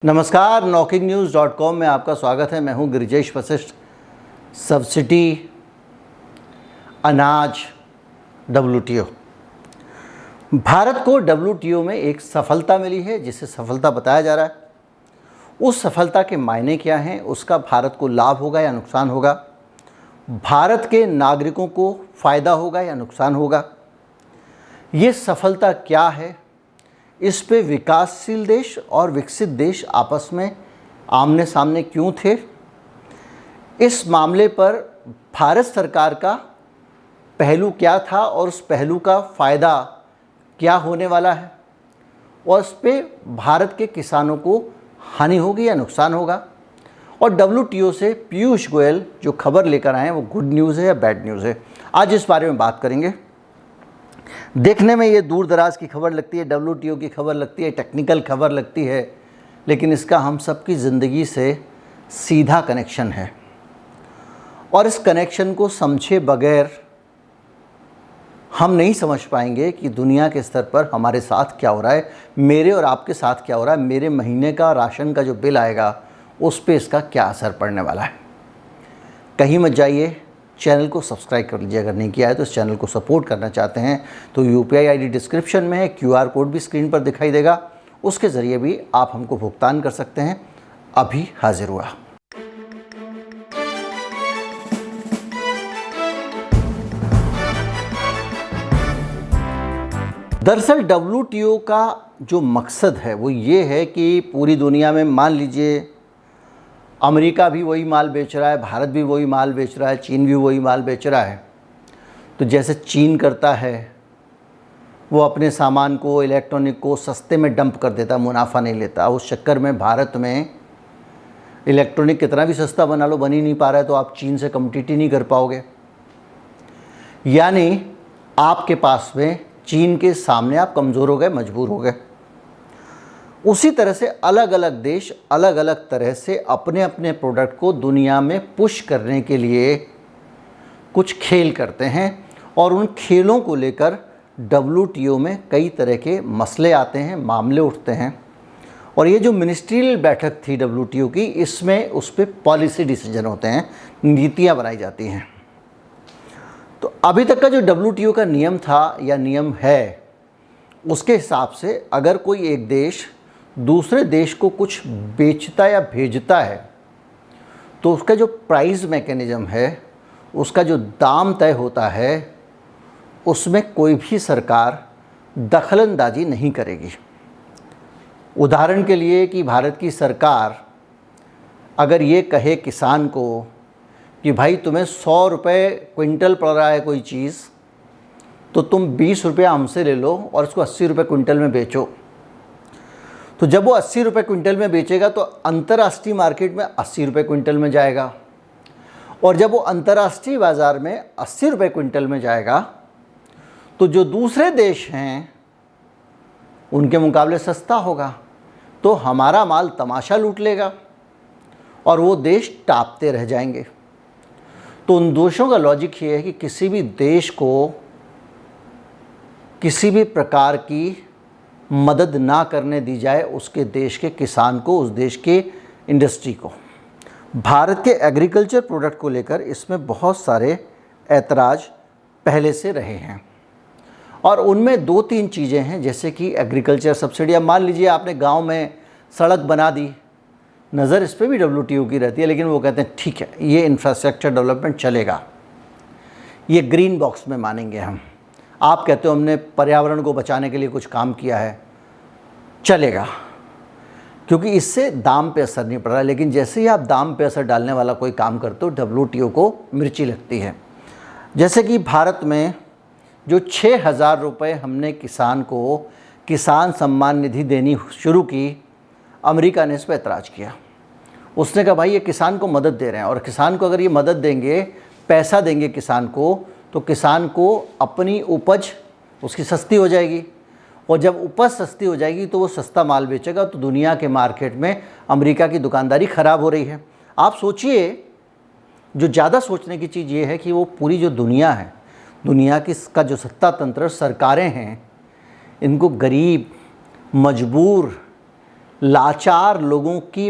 नमस्कार, NockingNews.com में आपका स्वागत है। मैं हूं गिरिजेश वशिष्ठ। सब्सिडी, अनाज, WTO। भारत को WTO में एक सफलता मिली है जिसे सफलता बताया जा रहा है। उस सफलता के मायने क्या हैं, उसका भारत को लाभ होगा या नुकसान होगा, भारत के नागरिकों को फ़ायदा होगा या नुकसान होगा, ये सफलता क्या है, इस पे विकासशील देश और विकसित देश आपस में आमने सामने क्यों थे, इस मामले पर भारत सरकार का पहलू क्या था और उस पहलू का फ़ायदा क्या होने वाला है, और उस पे भारत के किसानों को हानि होगी या नुकसान होगा, और WTO से पीयूष गोयल जो खबर लेकर आए हैं वो गुड न्यूज़ है या बैड न्यूज़ है, आज इस बारे में बात करेंगे। देखने में ये दूर दराज की खबर लगती है, WTO की खबर लगती है, टेक्निकल खबर लगती है, लेकिन इसका हम सबकी ज़िंदगी से सीधा कनेक्शन है और इस कनेक्शन को समझे बगैर हम नहीं समझ पाएंगे कि दुनिया के स्तर पर हमारे साथ क्या हो रहा है, मेरे और आपके साथ क्या हो रहा है, मेरे महीने का राशन का जो बिल आएगा उस पर इसका क्या असर पड़ने वाला है। कहीं मत जाइए, चैनल को सब्सक्राइब कर लीजिए अगर नहीं किया है तो। इस चैनल को सपोर्ट करना चाहते हैं तो UPI ID डिस्क्रिप्शन में है, QR कोड भी स्क्रीन पर दिखाई देगा, उसके ज़रिए भी आप हमको भुगतान कर सकते हैं। अभी हाजिर हुआ। दरअसल WTO का जो मकसद है वो ये है कि पूरी दुनिया में, मान लीजिए अमेरिका भी वही माल बेच रहा है, भारत भी वही माल बेच रहा है, चीन भी वही माल बेच रहा है, तो जैसे चीन करता है वो अपने सामान को, इलेक्ट्रॉनिक को सस्ते में डंप कर देता, मुनाफा नहीं लेता। उस चक्कर में भारत में इलेक्ट्रॉनिक कितना भी सस्ता बना लो, बन ही नहीं पा रहा है, तो आप चीन से कम्पीट ही नहीं कर पाओगे। यानी आपके पास में चीन के सामने आप कमज़ोर हो गए, मजबूर हो गए। उसी तरह से अलग अलग देश अलग अलग तरह से अपने अपने प्रोडक्ट को दुनिया में पुश करने के लिए कुछ खेल करते हैं, और उन खेलों को लेकर WTO में कई तरह के मसले आते हैं, मामले उठते हैं। और ये जो मिनिस्ट्रियल बैठक थी WTO की, इसमें उस पर पॉलिसी डिसीजन होते हैं, नीतियाँ बनाई जाती हैं। तो अभी तक का जो WTO का नियम था या नियम है, उसके हिसाब से अगर कोई एक देश दूसरे देश को कुछ बेचता या भेजता है तो उसका जो प्राइस मैकेनिज़्म है, उसका जो दाम तय होता है, उसमें कोई भी सरकार दखलंदाजी नहीं करेगी। उदाहरण के लिए कि भारत की सरकार अगर ये कहे किसान को कि भाई तुम्हें 100 रुपये क्विंटल पड़ रहा है कोई चीज़, तो तुम 20 रुपया हमसे ले लो और उसको 80 रुपये क्विंटल में बेचो, तो जब वो 80 रुपये क्विंटल में बेचेगा तो अंतर्राष्ट्रीय मार्केट में 80 रुपये क्विंटल में जाएगा, और जब वो अंतर्राष्ट्रीय बाज़ार में 80 रुपये क्विंटल में जाएगा तो जो दूसरे देश हैं उनके मुकाबले सस्ता होगा, तो हमारा माल तमाशा लूट लेगा और वो देश टापते रह जाएंगे। तो उन दोषों का लॉजिक ये है कि किसी भी देश को किसी भी प्रकार की मदद ना करने दी जाए, उसके देश के किसान को, उस देश के इंडस्ट्री को। भारत के एग्रीकल्चर प्रोडक्ट को लेकर इसमें बहुत सारे ऐतराज़ पहले से रहे हैं, और उनमें 2-3 चीज़ें हैं, जैसे कि एग्रीकल्चर सब्सिडी। अब मान लीजिए आपने गांव में सड़क बना दी, नज़र इस पर भी WTO की रहती है, लेकिन वो कहते हैं ठीक है ये इंफ्रास्ट्रक्चर डेवलपमेंट चलेगा, ये ग्रीन बॉक्स में मानेंगे हम। आप कहते हो हमने पर्यावरण को बचाने के लिए कुछ काम किया है, चलेगा, क्योंकि इससे दाम पे असर नहीं पड़ रहा है। लेकिन जैसे ही आप दाम पे असर डालने वाला कोई काम करते हो, WTO को मिर्ची लगती है। जैसे कि भारत में जो 6,000 रुपये हमने किसान को किसान सम्मान निधि देनी शुरू की, अमेरिका ने इस पर ऐतराज़ किया। उसने कहा भाई ये किसान को मदद दे रहे हैं, और किसान को अगर ये मदद देंगे, पैसा देंगे किसान को, तो किसान को अपनी उपज उसकी सस्ती हो जाएगी, और जब उपज सस्ती हो जाएगी तो वो सस्ता माल बेचेगा, तो दुनिया के मार्केट में अमेरिका की दुकानदारी ख़राब हो रही है। आप सोचिए, जो ज़्यादा सोचने की चीज़ ये है कि वो पूरी जो दुनिया है, दुनिया की का जो सत्ता तंत्र, सरकारें हैं, इनको गरीब, मजबूर, लाचार लोगों की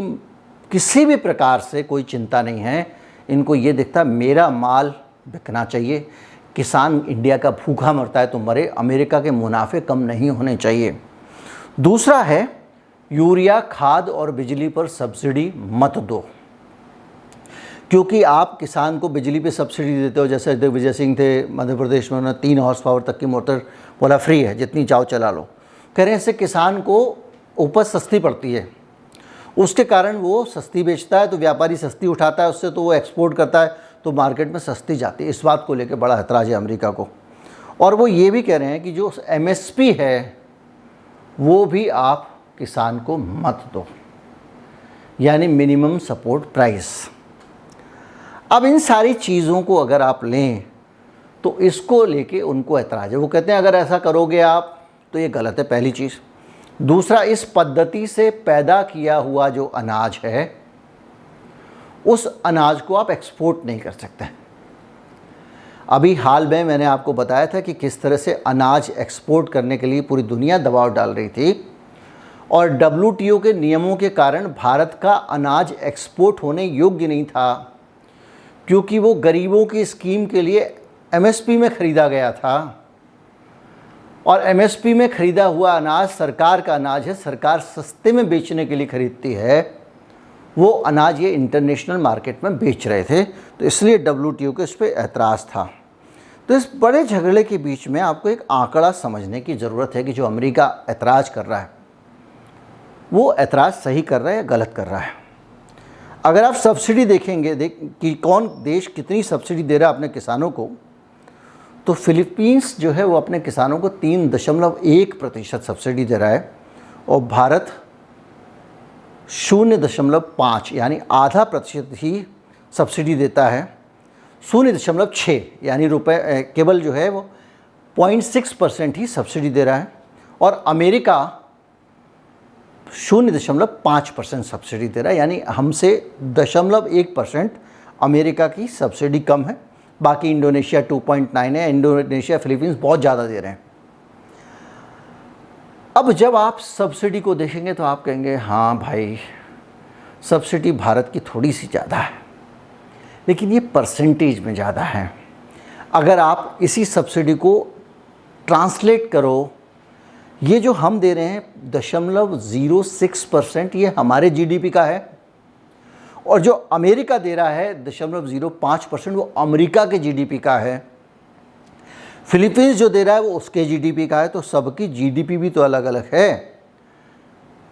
किसी भी प्रकार से कोई चिंता नहीं है। इनको ये दिखता मेरा माल बिकना चाहिए, किसान इंडिया का भूखा मरता है तो मरे, अमेरिका के मुनाफे कम नहीं होने चाहिए। दूसरा है यूरिया, खाद और बिजली पर सब्सिडी मत दो, क्योंकि आप किसान को बिजली पे सब्सिडी देते हो। जैसे दिग्विजय सिंह थे मध्य प्रदेश में, उन्होंने 3 हॉर्स पावर तक की मोटर बोला फ्री है, जितनी चाहो चला लो। कह रहे हैं इससे किसान को उपज सस्ती पड़ती है, उसके कारण वो सस्ती बेचता है तो व्यापारी सस्ती उठाता है उससे, तो वो एक्सपोर्ट करता है तो मार्केट में सस्ती जाती है। इस बात को लेकर बड़ा ऐतराज़ है अमेरिका को। और वो ये भी कह रहे हैं कि जो MSP है वो भी आप किसान को मत दो, यानी मिनिमम सपोर्ट प्राइस। अब इन सारी चीज़ों को अगर आप लें तो इसको लेके उनको ऐतराज़ है। वो कहते हैं अगर ऐसा करोगे आप तो ये गलत है, पहली चीज़। दूसरा, इस पद्धति से पैदा किया हुआ जो अनाज है उस अनाज को आप एक्सपोर्ट नहीं कर सकते। अभी हाल में मैंने आपको बताया था कि किस तरह से अनाज एक्सपोर्ट करने के लिए पूरी दुनिया दबाव डाल रही थी, और WTO के नियमों के कारण भारत का अनाज एक्सपोर्ट होने योग्य नहीं था, क्योंकि वो गरीबों की स्कीम के लिए MSP में ख़रीदा गया था। और MSP में ख़रीदा हुआ अनाज सरकार का अनाज है, सरकार सस्ते में बेचने के लिए ख़रीदती है। वो अनाज ये इंटरनेशनल मार्केट में बेच रहे थे, तो इसलिए WTO को इस पर ऐतराज़ था। तो इस बड़े झगड़े के बीच में आपको एक आंकड़ा समझने की ज़रूरत है कि जो अमेरिका ऐतराज़ कर रहा है वो ऐतराज़ सही कर रहा है या गलत कर रहा है। अगर आप सब्सिडी देखेंगे कि कौन देश कितनी सब्सिडी दे रहा है अपने किसानों को, तो फिलीपींस जो है वो अपने किसानों को 3.1% सब्सिडी दे रहा है, और भारत 0.5 यानी आधा प्रतिशत ही सब्सिडी देता है। 0.6 यानी रुपए केवल जो है वो 0.6% ही सब्सिडी दे रहा है, और अमेरिका 0.5% सब्सिडी दे रहा है, यानी हमसे 0.1% अमेरिका की सब्सिडी कम है। बाकी इंडोनेशिया 2.9 है, इंडोनेशिया फिलीपींस बहुत ज़्यादा दे रहे हैं। अब जब आप सब्सिडी को देखेंगे तो आप कहेंगे हाँ भाई सब्सिडी भारत की थोड़ी सी ज़्यादा है, लेकिन ये परसेंटेज में ज़्यादा है। अगर आप इसी सब्सिडी को ट्रांसलेट करो, ये जो हम दे रहे हैं 0.06%, ये हमारे GDP का है, और जो अमेरिका दे रहा है 0.05% वो अमेरिका के GDP का है। फिलीपींस जो दे रहा है वो उसके GDP का है, तो सबकी GDP भी तो अलग अलग है।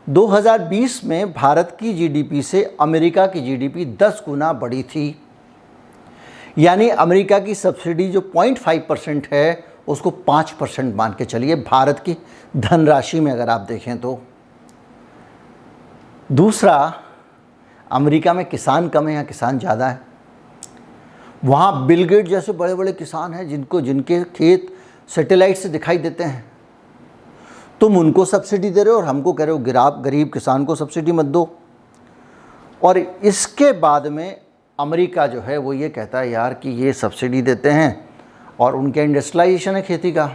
2020 में भारत की GDP से अमेरिका की GDP 10 गुना बड़ी थी, यानी अमेरिका की सब्सिडी जो 0.5% है उसको 5% मान के चलिए भारत की धनराशि में अगर आप देखें तो। दूसरा, अमेरिका में किसान कम है या किसान ज़्यादा है? वहाँ बिल गेट जैसे बड़े बड़े किसान हैं जिनके खेत सैटेलाइट से दिखाई देते हैं। तुम उनको सब्सिडी दे रहे हो और हमको कह रहे हो गरीब किसान को सब्सिडी मत दो। और इसके बाद में अमेरिका जो है वो ये कहता है यार कि ये सब्सिडी देते हैं और उनके इंडस्ट्रियलाइजेशन है खेती का,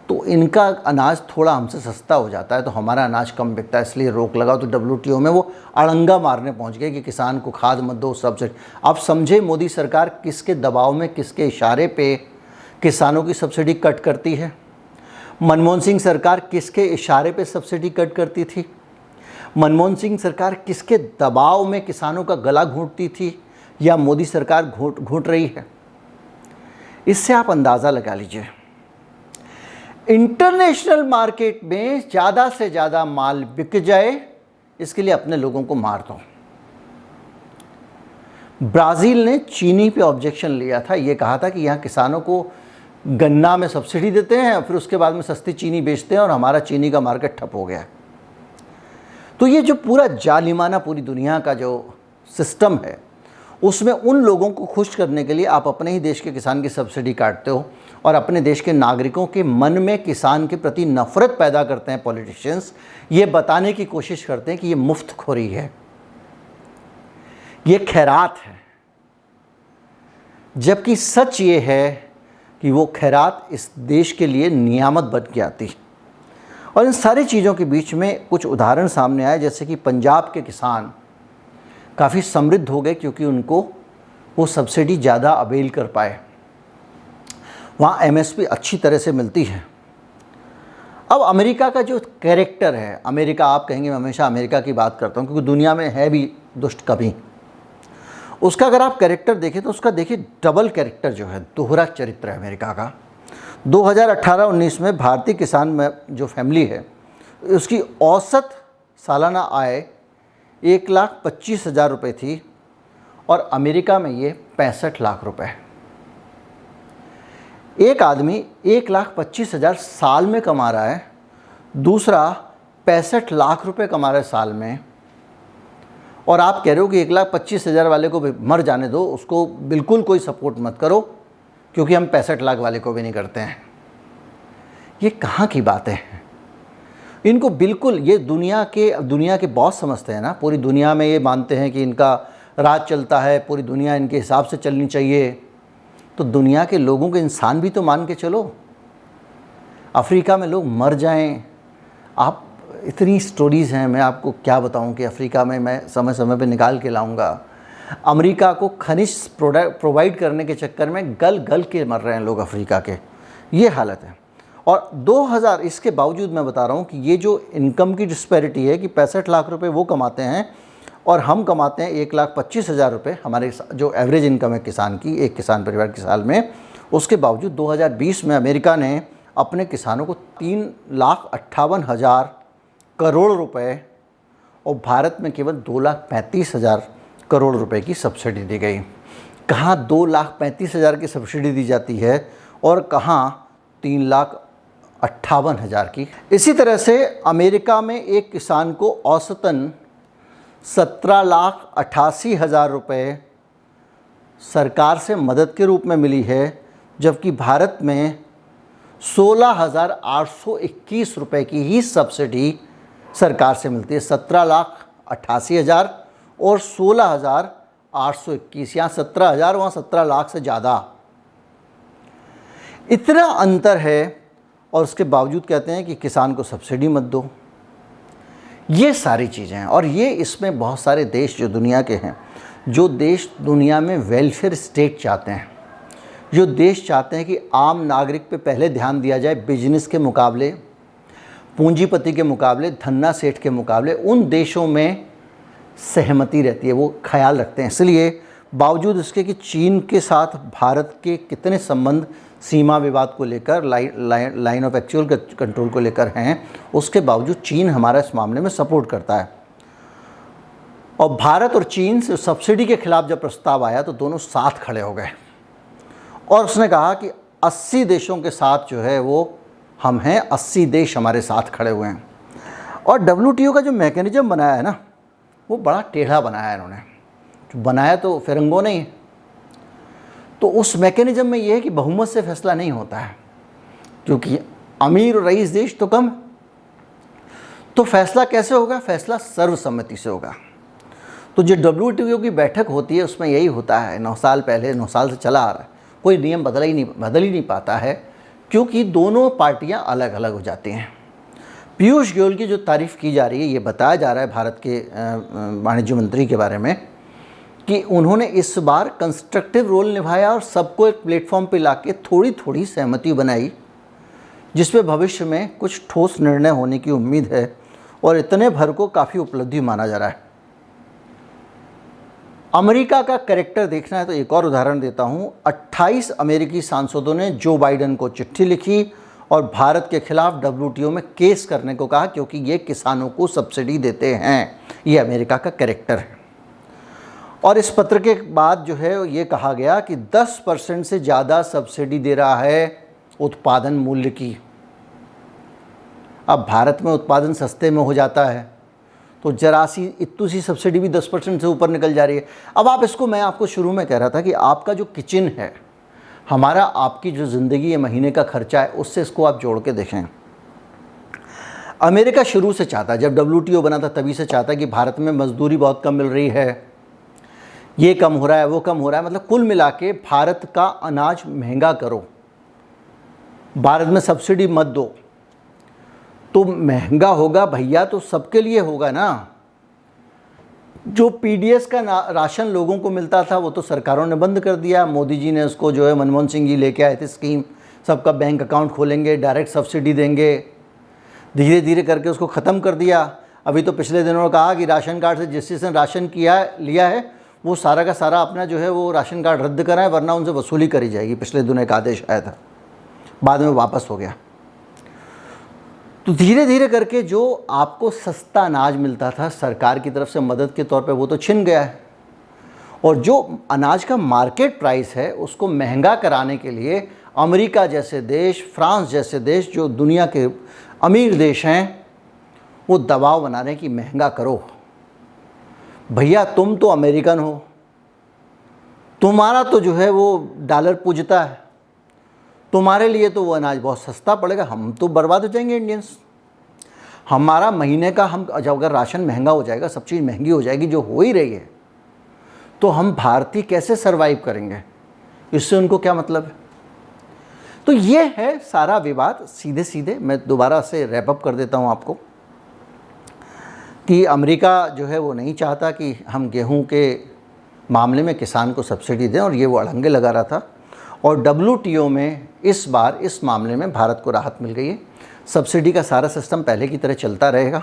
तो इनका अनाज थोड़ा हमसे सस्ता हो जाता है तो हमारा अनाज कम बिकता है, इसलिए रोक लगाओ। तो WTO में वो अड़ंगा मारने पहुंच गए कि किसान को खाद मत दो, सब्सिडी। आप समझे मोदी सरकार किसके दबाव में, किसके इशारे पे किसानों की सब्सिडी कट करती है? मनमोहन सिंह सरकार किसके इशारे पे सब्सिडी कट करती थी? मनमोहन सिंह सरकार किसके दबाव में किसानों का गला घोंटती थी, या मोदी सरकार घोंट रही है? इससे आप अंदाज़ा लगा लीजिए। इंटरनेशनल मार्केट में ज़्यादा से ज़्यादा माल बिक जाए, इसके लिए अपने लोगों को मार दो। ब्राज़ील ने चीनी पे ऑब्जेक्शन लिया था, ये कहा था कि यहाँ किसानों को गन्ना में सब्सिडी देते हैं, फिर उसके बाद में सस्ती चीनी बेचते हैं और हमारा चीनी का मार्केट ठप हो गया। तो ये जो पूरा जालिमाना पूरी दुनिया का जो सिस्टम है, उसमें उन लोगों को खुश करने के लिए आप अपने ही देश के किसान की सब्सिडी काटते हो और अपने देश के नागरिकों के मन में किसान के प्रति नफरत पैदा करते हैं। पॉलिटिशियंस ये बताने की कोशिश करते हैं कि ये मुफ्तखोरी है, ये खैरात है, जबकि सच ये है कि वो खैरात इस देश के लिए नियामत बन के आती है। और इन सारी चीज़ों के बीच में कुछ उदाहरण सामने आए, जैसे कि पंजाब के किसान काफ़ी समृद्ध हो गए क्योंकि उनको वो सब्सिडी ज़्यादा अवेल कर पाए, वहाँ एमएसपी अच्छी तरह से मिलती है। अब अमेरिका का जो कैरेक्टर है, अमेरिका आप कहेंगे मैं हमेशा अमेरिका की बात करता हूँ क्योंकि दुनिया में है भी दुष्ट कभी, उसका अगर आप कैरेक्टर देखें तो उसका देखिए डबल कैरेक्टर जो है, दोहरा चरित्र है अमेरिका का। 2018-19 में भारतीय किसान में जो फैमिली है उसकी औसत सालाना आय 1,25,000 रुपये थी और अमेरिका में ये 65 लाख रुपए। एक आदमी 1,25,000 साल में कमा रहा है, दूसरा 65 लाख रुपए कमा रहा है साल में, और आप कह रहे हो कि 1,25,000 वाले को भी मर जाने दो, उसको बिल्कुल कोई सपोर्ट मत करो क्योंकि हम 65 लाख वाले को भी नहीं करते हैं। ये कहाँ की बातें हैं? इनको बिल्कुल ये दुनिया के बॉस समझते हैं ना, पूरी दुनिया में ये मानते हैं कि इनका राज चलता है, पूरी दुनिया इनके हिसाब से चलनी चाहिए। तो दुनिया के लोगों के इंसान भी तो मान के चलो। अफ्रीका में लोग मर जाएं, आप इतनी स्टोरीज़ हैं, मैं आपको क्या बताऊं कि अफ्रीका में मैं समय समय पे निकाल के लाऊंगा। अमेरिका को खनिज प्रोवाइड करने के चक्कर में गल गल के मर रहे हैं लोग अफ्रीका के, ये हालत है। और 2000 इसके बावजूद मैं बता रहा हूँ कि ये जो इनकम की डिस्पैरिटी है कि 65 लाख रुपए वो कमाते हैं और हम कमाते हैं 1,25,000 रुपये, हमारे जो एवरेज इनकम है किसान की, एक किसान परिवार की साल में। उसके बावजूद 2020 में अमेरिका ने अपने किसानों को 3,58,000 करोड़ रुपए और भारत में केवल 2,35,000 करोड़ रुपए की सब्सिडी दी गई। कहाँ 2,35,000 की सब्सिडी दी जाती है और कहाँ 3,58,000 की। इसी तरह से अमेरिका में एक किसान को औसतन 17,88,000 रुपये सरकार से मदद के रूप में मिली है, जबकि भारत में 16,821 रुपये की ही सब्सिडी सरकार से मिलती है। 17,88,000 और 16,821, यहाँ 17,000 वहाँ 17 लाख से ज़्यादा, इतना अंतर है। और उसके बावजूद कहते हैं कि किसान को सब्सिडी मत दो। ये सारी चीज़ें हैं और ये इसमें बहुत सारे देश जो दुनिया के हैं, जो देश दुनिया में वेलफेयर स्टेट चाहते हैं, जो देश चाहते हैं कि आम नागरिक पे पहले ध्यान दिया जाए बिजनेस के मुकाबले, पूंजीपति के मुकाबले, धन्ना सेठ के मुकाबले, उन देशों में सहमति रहती है, वो ख्याल रखते हैं। इसलिए बावजूद इसके कि चीन के साथ भारत के कितने संबंध सीमा विवाद को लेकर, लाइन ऑफ एक्चुअल कंट्रोल को लेकर हैं, उसके बावजूद चीन हमारा इस मामले में सपोर्ट करता है। और भारत और चीन से सब्सिडी के खिलाफ जब प्रस्ताव आया तो दोनों साथ खड़े हो गए और उसने कहा कि 80 देशों के साथ जो है वो हम हैं, 80 देश हमारे साथ खड़े हुए हैं। और WTO का जो मैकेनिज्म बनाया है ना, वो बड़ा टेढ़ा बनाया है इन्होंने। जो बनाया तो फिरंगों ने ही, तो उस मैकेनिज्म में ये है कि बहुमत से फैसला नहीं होता है क्योंकि अमीर और रईस देश तो कम, तो फैसला कैसे होगा? फैसला सर्वसम्मति से होगा। तो जो WTO की बैठक होती है उसमें यही होता है। 9 साल पहले, 9 साल से चला आ रहा है, कोई नियम बदल ही नहीं पाता है क्योंकि दोनों पार्टियां अलग अलग हो जाती हैं। पीयूष गोयल की जो तारीफ़ की जा रही है, ये बताया जा रहा है भारत के वाणिज्य मंत्री के बारे में कि उन्होंने इस बार कंस्ट्रक्टिव रोल निभाया और सबको एक प्लेटफॉर्म पे लाके थोड़ी थोड़ी सहमति बनाई, जिसपे भविष्य में कुछ ठोस निर्णय होने की उम्मीद है और इतने भर को काफ़ी उपलब्धि माना जा रहा है। अमेरिका का कैरेक्टर देखना है तो एक और उदाहरण देता हूँ। 28 अमेरिकी सांसदों ने जो बाइडेन को चिट्ठी लिखी और भारत के खिलाफ WTO में केस करने को कहा क्योंकि ये किसानों को सब्सिडी देते हैं। ये अमेरिका का कैरेक्टर है। और इस पत्र के बाद जो है ये कहा गया कि 10% से ज़्यादा सब्सिडी दे रहा है उत्पादन मूल्य की। अब भारत में उत्पादन सस्ते में हो जाता है तो जरा सी इतनी सी सब्सिडी भी 10% से ऊपर निकल जा रही है। अब आप इसको, मैं आपको शुरू में कह रहा था कि आपका जो किचन है, हमारा आपकी जो ज़िंदगी है, महीने का खर्चा है, उससे इसको आप जोड़ के देखें। अमेरिका शुरू से चाहता, जब WTO बना था तभी से चाहता कि भारत में मजदूरी बहुत कम मिल रही है, ये कम हो रहा है, वो कम हो रहा है, मतलब कुल मिला के भारत का अनाज महंगा करो, भारत में सब्सिडी मत दो। तो महंगा होगा भैया तो सबके लिए होगा ना। जो पीडीएस का राशन लोगों को मिलता था वो तो सरकारों ने बंद कर दिया। मोदी जी ने उसको जो है, मनमोहन सिंह जी लेके आए थे स्कीम, सबका बैंक अकाउंट खोलेंगे, डायरेक्ट सब्सिडी देंगे, धीरे धीरे करके उसको ख़त्म कर दिया। अभी तो पिछले दिनों कहा कि राशन कार्ड से जिस जिसने राशन लिया है वो सारा का सारा अपना जो है वो राशन कार्ड रद्द कराएं, वरना उनसे वसूली करी जाएगी। पिछले दिनों एक आदेश आया था, बाद में वापस हो गया। तो धीरे धीरे करके जो आपको सस्ता अनाज मिलता था सरकार की तरफ से मदद के तौर पे, वो तो छिन गया है। और जो अनाज का मार्केट प्राइस है उसको महंगा कराने के लिए अमेरिका जैसे देश, फ्रांस जैसे देश, जो दुनिया के अमीर देश हैं, वो दबाव बना रहे हैं कि महंगा करो। भैया तुम तो अमेरिकन हो, तुम्हारा तो जो है वो डॉलर पूजता है, तुम्हारे लिए तो वो अनाज बहुत सस्ता पड़ेगा। हम तो बर्बाद हो जाएंगे इंडियंस। हमारा महीने का, हम जब अगर राशन महंगा हो जाएगा, सब चीज़ महंगी हो जाएगी, जो हो ही रही है, तो हम भारतीय कैसे सरवाइव करेंगे? इससे उनको क्या मतलब है? तो ये है सारा विवाद। सीधे सीधे मैं दोबारा से रैप अप कर देता हूँ आपको कि अमेरिका जो है वो नहीं चाहता कि हम गेहूं के मामले में किसान को सब्सिडी दें, और ये वो अड़ंगे लगा रहा था। और WTO में इस बार इस मामले में भारत को राहत मिल गई है। सब्सिडी का सारा सिस्टम पहले की तरह चलता रहेगा।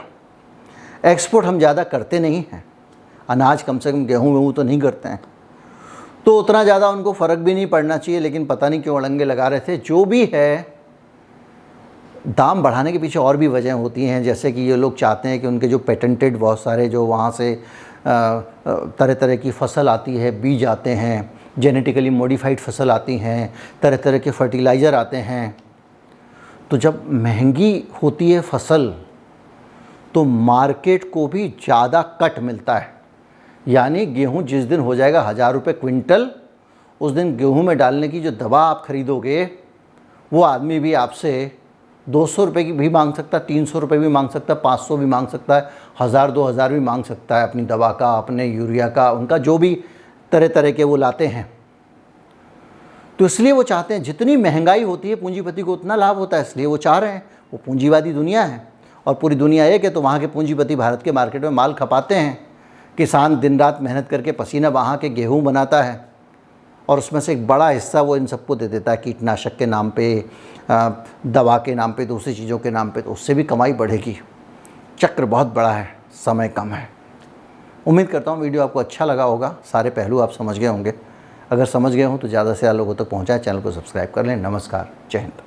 एक्सपोर्ट हम ज़्यादा करते नहीं हैं, अनाज कम से कम गेहूँ तो नहीं करते हैं, तो उतना ज़्यादा उनको फ़र्क भी नहीं पड़ना चाहिए। लेकिन पता नहीं क्यों अड़ंगे लगा रहे थे। जो भी है, दाम बढ़ाने के पीछे और भी वजह होती हैं, जैसे कि ये लोग चाहते हैं कि उनके जो पेटेंटेड बहुत सारे जो वहाँ से तरह तरह की फसल आती है, बीज आते हैं, जेनेटिकली मॉडिफाइड फसल आती हैं, तरह तरह के फर्टिलाइज़र आते हैं, तो जब महंगी होती है फसल तो मार्केट को भी ज़्यादा कट मिलता है। यानी गेहूँ जिस दिन हो जाएगा 1000 रुपये क्विंटल, उस दिन गेहूँ में डालने की जो दवा आप ख़रीदोगे, वो आदमी भी आपसे 200 रुपये की भी मांग सकता है, 300 रुपये भी मांग सकता है, 500 भी मांग सकता है, 1000-2000 भी मांग सकता है अपनी दवा का, अपने यूरिया का, उनका जो भी तरह तरह के वो लाते हैं। तो इसलिए वो चाहते हैं, जितनी महंगाई होती है पूंजीपति को उतना लाभ होता है, इसलिए वो चाह रहे हैं। वो पूंजीवादी दुनिया है और पूरी दुनिया एक है, तो वहाँ के पूंजीपति भारत के मार्केट में माल खपाते हैं। किसान दिन रात मेहनत करके पसीना बहा के गेहूँ बनाता है, और उसमें से एक बड़ा हिस्सा वो इन सबको दे देता है, कीटनाशक के नाम पे, दवा के नाम पे, दूसरी चीज़ों के नाम पे। तो उससे भी कमाई बढ़ेगी। चक्र बहुत बड़ा है, समय कम है। उम्मीद करता हूँ वीडियो आपको अच्छा लगा होगा, सारे पहलू आप समझ गए होंगे। अगर समझ गए हों तो ज़्यादा से ज़्यादा लोगों तक पहुँचाएं, चैनल को सब्सक्राइब कर लें। नमस्कार, जय हिंद।